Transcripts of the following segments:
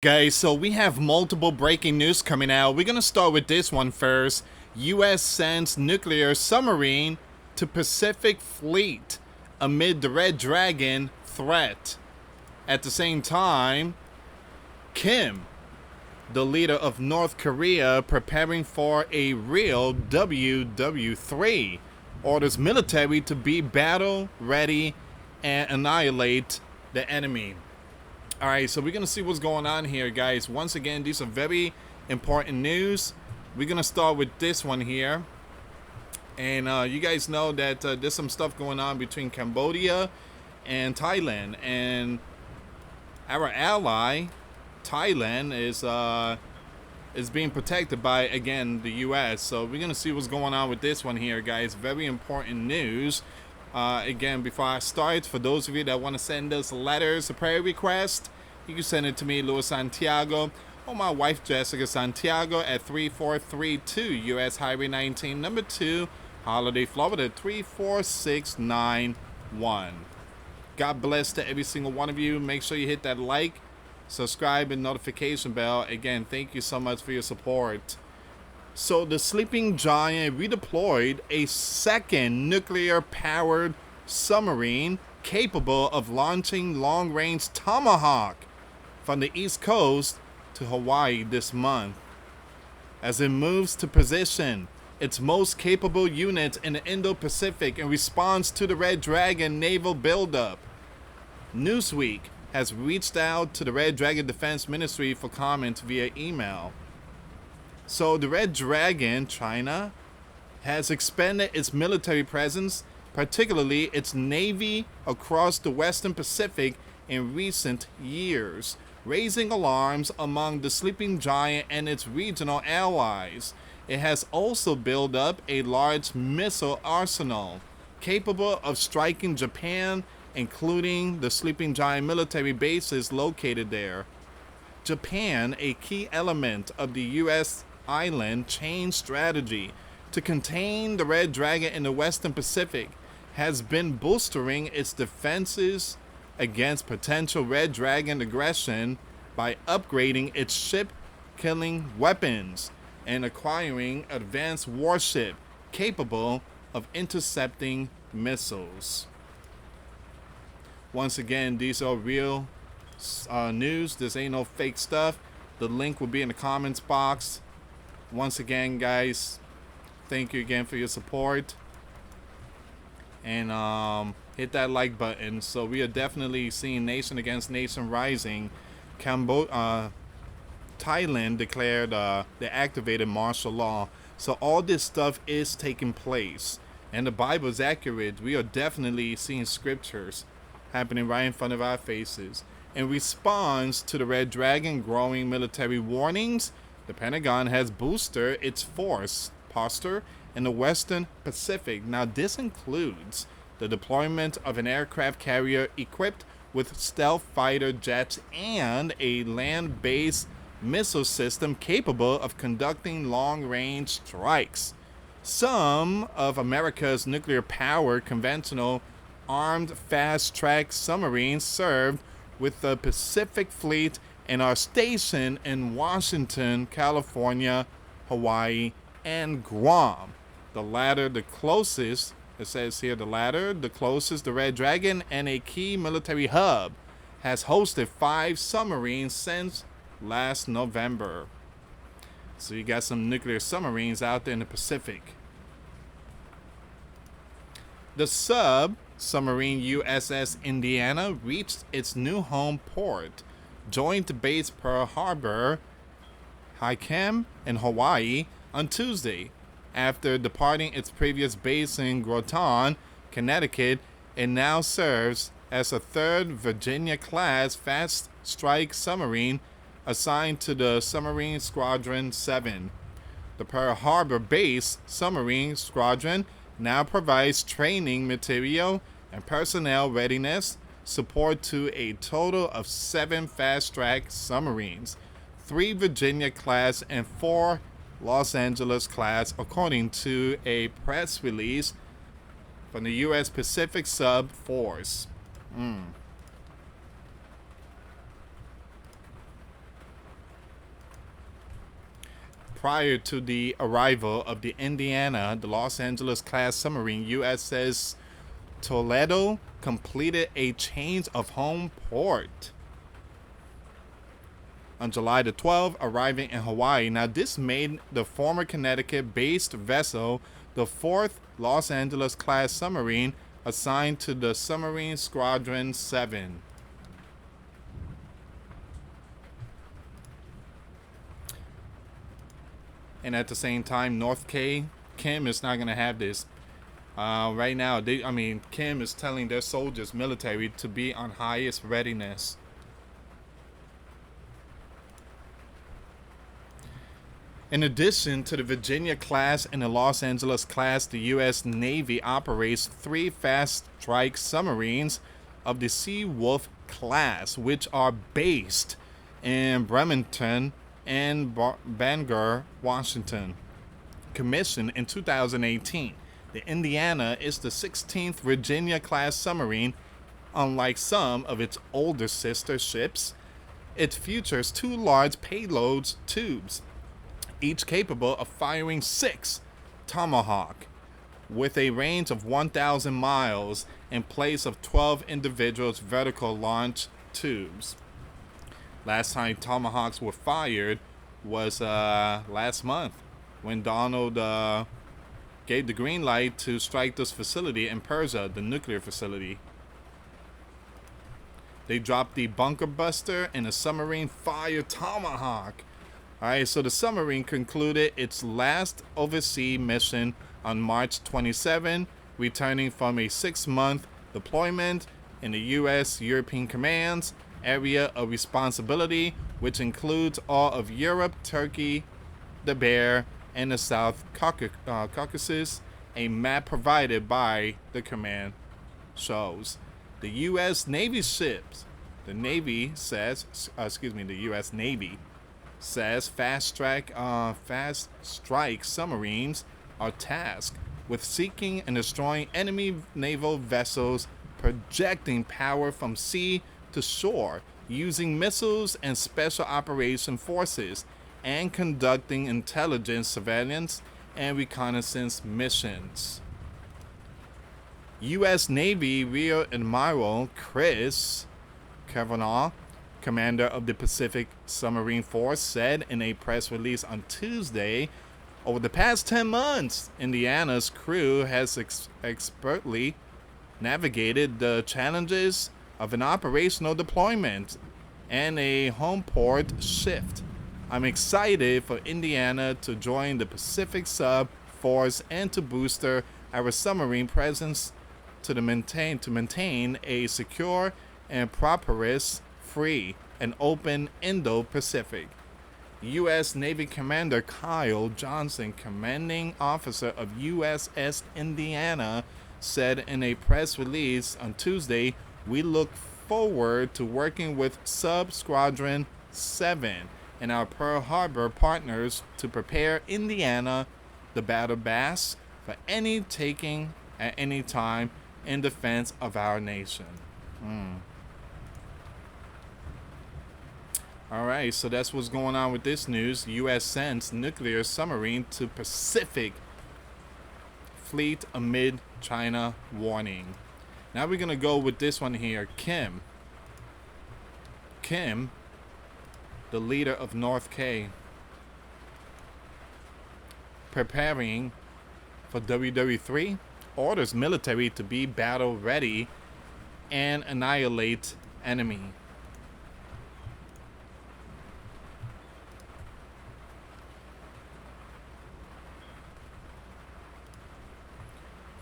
Guys, so we have multiple breaking news coming out. We're gonna start with this one first. US sends nuclear submarine to Pacific Fleet amid the Red Dragon threat. At the same time, Kim, the leader of North Korea, preparing for a real WW3, orders military to be battle ready and annihilate the enemy. Alright, so we're going to see what's going on here, guys. Once again, these are very important news. We're going to start with this one here. And you guys know that there's some stuff going on between Cambodia and Thailand. And our ally, Thailand, is being protected by, again, the US. So we're going to see what's going on with this one here, guys. Very important news. Again, before I start, for those of you that want to send us letters, a prayer request, you can send it to me, US Santiago, or my wife, Jessica Santiago, at 3432 US Highway 19, number 2, Holiday, Florida, 34691. God bless to every single one of you. Make sure you hit that like, subscribe, and notification bell. Again, thank you so much for your support. So the sleeping giant redeployed a second nuclear-powered submarine capable of launching long-range Tomahawk from the East Coast to Hawaii this month. As it moves to position its most capable units in the Indo-Pacific in response to the Red Dragon naval buildup, Newsweek has reached out to the Red Dragon Defense Ministry for comment via email. So the Red Dragon, China, has expanded its military presence, particularly its navy, across the Western Pacific in recent years, raising alarms among the sleeping giant and its regional allies. It has also built up a large missile arsenal, capable of striking Japan, including the sleeping giant military bases located there. Japan, a key element of the U.S. island chain strategy to contain the Red Dragon in the Western Pacific, has been bolstering its defenses against potential Red Dragon aggression by upgrading its ship-killing weapons and acquiring advanced warship capable of intercepting missiles. Once again, these are real news. This ain't no fake stuff. The link will be in the comments box. Once again, guys, thank you again for your support. And hit that like button. So we are definitely seeing nation against nation rising. Thailand declared they activated martial law. So all this stuff is taking place. And the Bible is accurate. We are definitely seeing scriptures happening right in front of our faces. In response to the Red Dragon growing military warnings, the Pentagon has boosted its force posture in the Western Pacific. Now, this includes the deployment of an aircraft carrier equipped with stealth fighter jets and a land-based missile system capable of conducting long-range strikes. Some of America's nuclear-powered conventional armed fast-track submarines served with the Pacific Fleet and are stationed in Washington, California, Hawaii, and Guam. The latter, the closest, it says here, the closest, the Red Dragon, and a key military hub, has hosted 5 submarines since last November. So you got some nuclear submarines out there in the Pacific. The submarine USS Indiana reached its new home port, Joint Base Pearl Harbor, Hickam, in Hawaii, on Tuesday. After departing its previous base in Groton, Connecticut, it now serves as a 3rd Virginia-class fast-strike submarine assigned to the Submarine Squadron 7. The Pearl Harbor Base Submarine Squadron now provides training material and personnel readiness support to a total of 7 fast-track submarines, 3 Virginia-class and 4 Los Angeles-class, according to a press release from the U.S. Pacific Sub Force. prior to the arrival of the Indiana, the Los Angeles class submarine USS Toledo completed a change of home port on July the 12th, arriving in Hawaii. Now, this made the former Connecticut-based vessel the fourth Los Angeles class submarine assigned to the Submarine Squadron 7. And at the same time, North K, Kim is not going to have this. Right now, Kim is telling their soldiers, military, to be on highest readiness. In addition to the Virginia class and the Los Angeles class, the U.S. Navy operates 3 fast strike submarines of the Seawolf class, which are based in Bremerton and Bangor, Washington. Commissioned in 2018, the Indiana is the 16th Virginia-class submarine. Unlike some of its older sister ships, it features 2 large payload tubes, each capable of firing 6 Tomahawk, with a range of 1,000 miles in place of 12 individual vertical launch tubes. Last time Tomahawks were fired was last month, when Donald gave the green light to strike this facility in Persia, the nuclear facility. They dropped the bunker buster and a submarine fire Tomahawk. Alright, so the submarine concluded its last overseas mission on March 27, returning from a 6-month deployment in the U.S. European Command's area of responsibility, which includes all of Europe, Turkey, the Bear, and the South Caucasus. A map provided by the command shows the U.S. Navy ships. The U.S. Navy says fast strike submarines are tasked with seeking and destroying enemy naval vessels, projecting power from sea to shore, using missiles and special operation forces, and conducting intelligence, surveillance, and reconnaissance missions. U.S. Navy Rear Admiral Chris Kavanaugh, commander of the Pacific Submarine Force, said in a press release on Tuesday, over the past 10 months, Indiana's crew has expertly navigated the challenges of an operational deployment and a home port shift. I'm excited for Indiana to join the Pacific Sub Force and to boost our submarine presence to maintain a secure and prosperous-free and open Indo-Pacific. U.S. Navy Commander Kyle Johnson, commanding officer of USS Indiana, said in a press release on Tuesday, "We look forward to working with Sub-Squadron 7 and our Pearl Harbor partners to prepare Indiana, the battle bass, for any taking at any time in defense of our nation." Alright, so that's what's going on with this news. U.S. sends nuclear submarine to Pacific Fleet amid China warning. Now we're going to go with this one here. Kim, the leader of North K, preparing for WW3, orders military to be battle ready and annihilate enemy.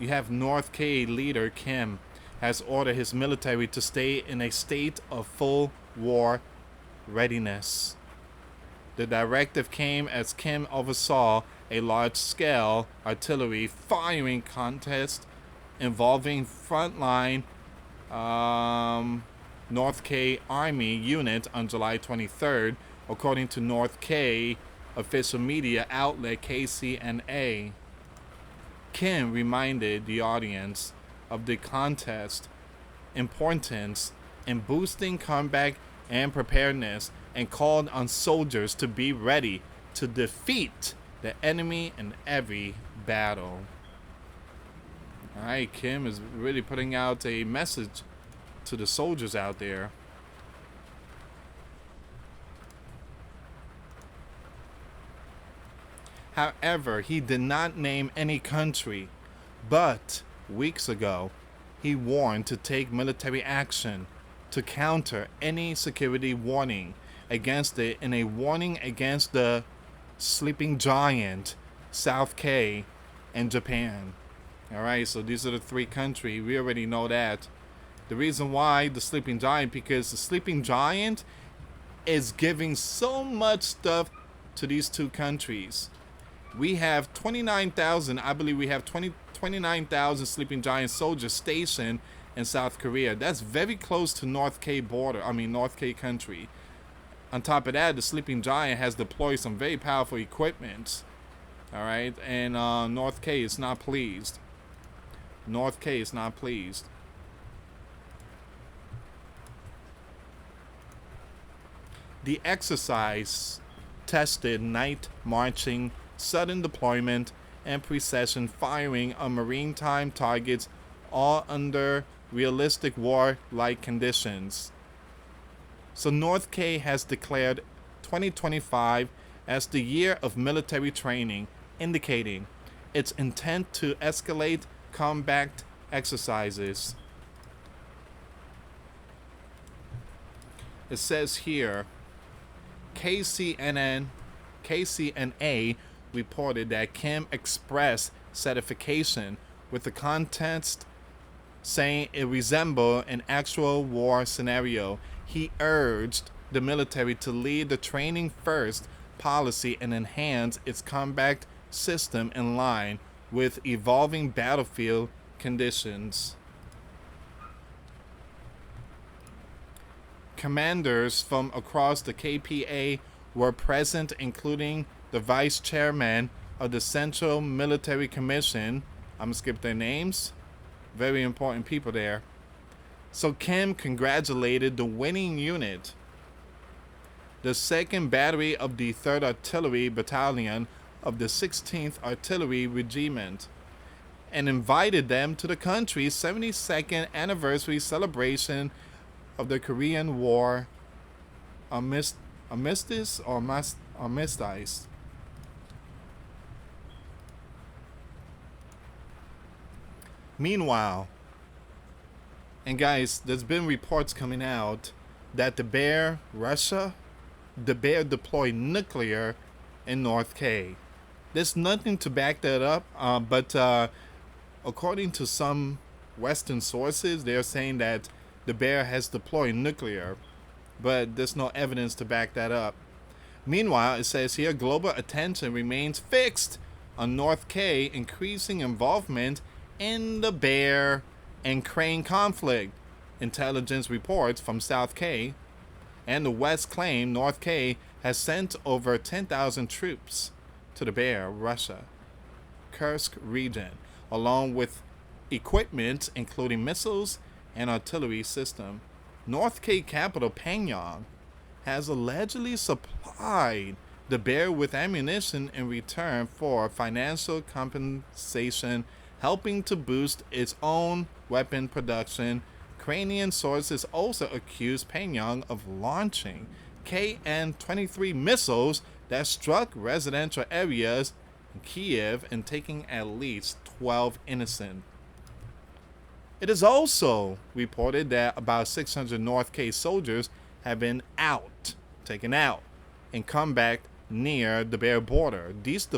You have North K leader Kim has ordered his military to stay in a state of full war readiness. The directive came as Kim oversaw a large-scale artillery firing contest involving frontline North K Army unit on July 23rd, according to North K official media outlet KCNA. Kim reminded the audience of the contest's importance in boosting combat and preparedness, and called on soldiers to be ready to defeat the enemy in every battle. Alright, Kim is really putting out a message to the soldiers out there. However, he did not name any country, but weeks ago, he warned to take military action to counter any security warning against it in a warning against the sleeping giant, South K, and Japan. Alright, so these are the three countries. We already know that. The reason why the sleeping giant, because the sleeping giant is giving so much stuff to these two countries. We have 29,000, I believe we have 29,000 sleeping giant soldiers stationed in South Korea. That's very close to North K border, North K country. On top of that, the sleeping giant has deployed some very powerful equipment. Alright, and North K is not pleased. North K is not pleased. The exercise tested night marching, sudden deployment, and precision firing on maritime targets, all under realistic war-like conditions. So North K has declared 2025 as the year of military training, indicating its intent to escalate combat exercises. It says here, KCNA reported that Kim expressed satisfaction with the contest, saying it resembled an actual war scenario. He urged the military to lead the training first policy and enhance its combat system in line with evolving battlefield conditions. Commanders from across the KPA were present, including the vice chairman of the Central Military Commission. I'm gonna skip their names. Very important people there. So Kim congratulated the winning unit, the 2nd Battery of the 3rd Artillery Battalion of the 16th Artillery Regiment, and invited them to the country's 72nd anniversary celebration of the Korean War armistice. Meanwhile, and guys, there's been reports coming out that Russia deployed nuclear in North K. There's nothing to back that up, but according to some Western sources, they're saying that the bear has deployed nuclear, but there's no evidence to back that up. Meanwhile, it says here, global attention remains fixed on North K, increasing involvement in the Bear and Crane conflict. Intelligence reports from South K and the West claim North K has sent over 10,000 troops to the Bear, Russia, Kursk region, along with equipment including missiles and artillery system. North K capital Pyongyang has allegedly supplied the Bear with ammunition in return for financial compensation, helping to boost its own weapon production. Ukrainian sources also accuse Pyongyang of launching KN-23 missiles that struck residential areas in Kiev and taking at least 12 innocent. It is also reported that about 600 North K soldiers have been taken out in combat near the Bear border. These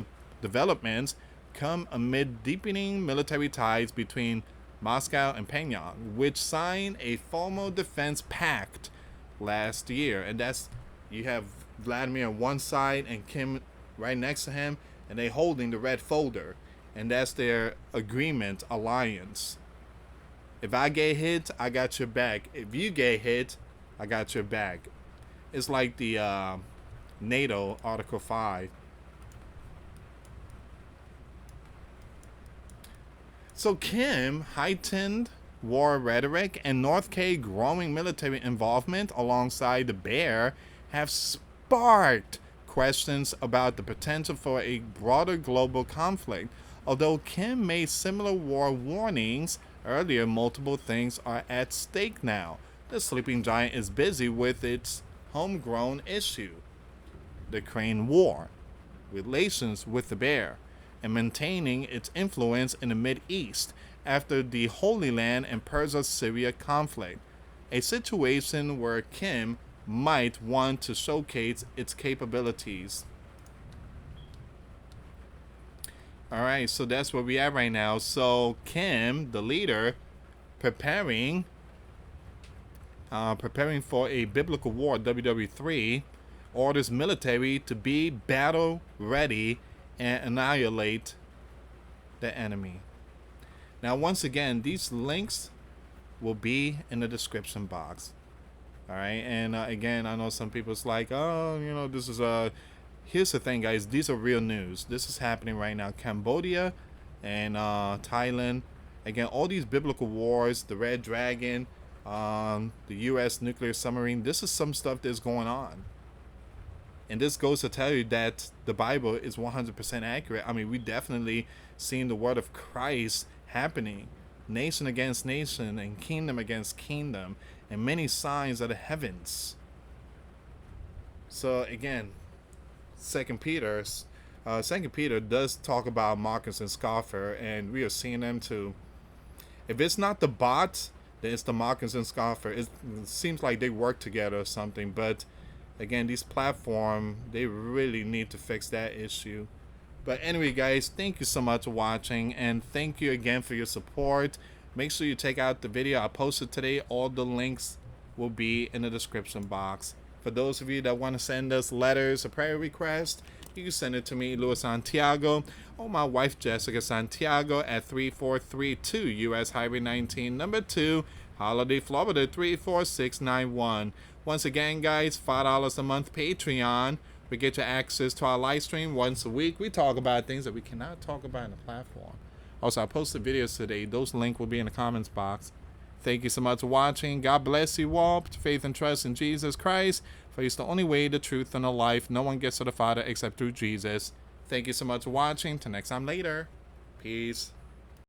developments come amid deepening military ties between Moscow and Pyongyang, which signed a formal defense pact last year. And that's, you have Vladimir on one side and Kim right next to him, and they holding the red folder, and that's their agreement alliance. If I get hit, I got your back. If you get hit, I got your back. It's like the NATO Article 5. So Kim heightened war rhetoric and North K growing military involvement alongside the Bear have sparked questions about the potential for a broader global conflict. Although Kim made similar war warnings earlier, multiple things are at stake now. The sleeping giant is busy with its homegrown issue, the Ukraine war, relations with the bear, and maintaining its influence in the Mid East after the Holy Land and Persia-Syria conflict, a situation where Kim might want to showcase its capabilities. Alright, so that's where we are right now. So Kim, the leader, preparing for a biblical war, WW3, orders military to be battle ready and annihilate the enemy. Now, once again, these links will be in the description box. All right, and again, I know some people's like, oh, you know, this is here's the thing, guys. These are real news. This is happening right now. Cambodia and Thailand. Again, all these biblical wars, the Red Dragon, the US nuclear submarine. This is some stuff that's going on. And this goes to tell you that the Bible is 100% accurate. I mean, we definitely seen the word of Christ happening. Nation against nation and kingdom against kingdom. And many signs of the heavens. So again, Second Peter does talk about mockers and scoffer, and we are seeing them too. If it's not the bots, then it's the mockers and scoffer. It seems like they work together or something. But again, these platforms, they really need to fix that issue. But anyway, guys, thank you so much for watching, and thank you again for your support. Make sure you check out the video I posted today. All the links will be in the description box. For those of you that want to send us letters or prayer requests, you can send it to me, US Santiago, or my wife, Jessica Santiago, at 3432 US Highway 19, number 2, Holiday, Florida, 34691. Once again, guys, $5 a month Patreon. We get you access to our live stream once a week. We talk about things that we cannot talk about in the platform. Also, I posted videos today. Those links will be in the comments box. Thank you so much for watching. God bless you all. Put faith and trust in Jesus Christ, for He's the only way, the truth, and the life. No one gets to the Father except through Jesus. Thank you so much for watching. Till next time later. Peace.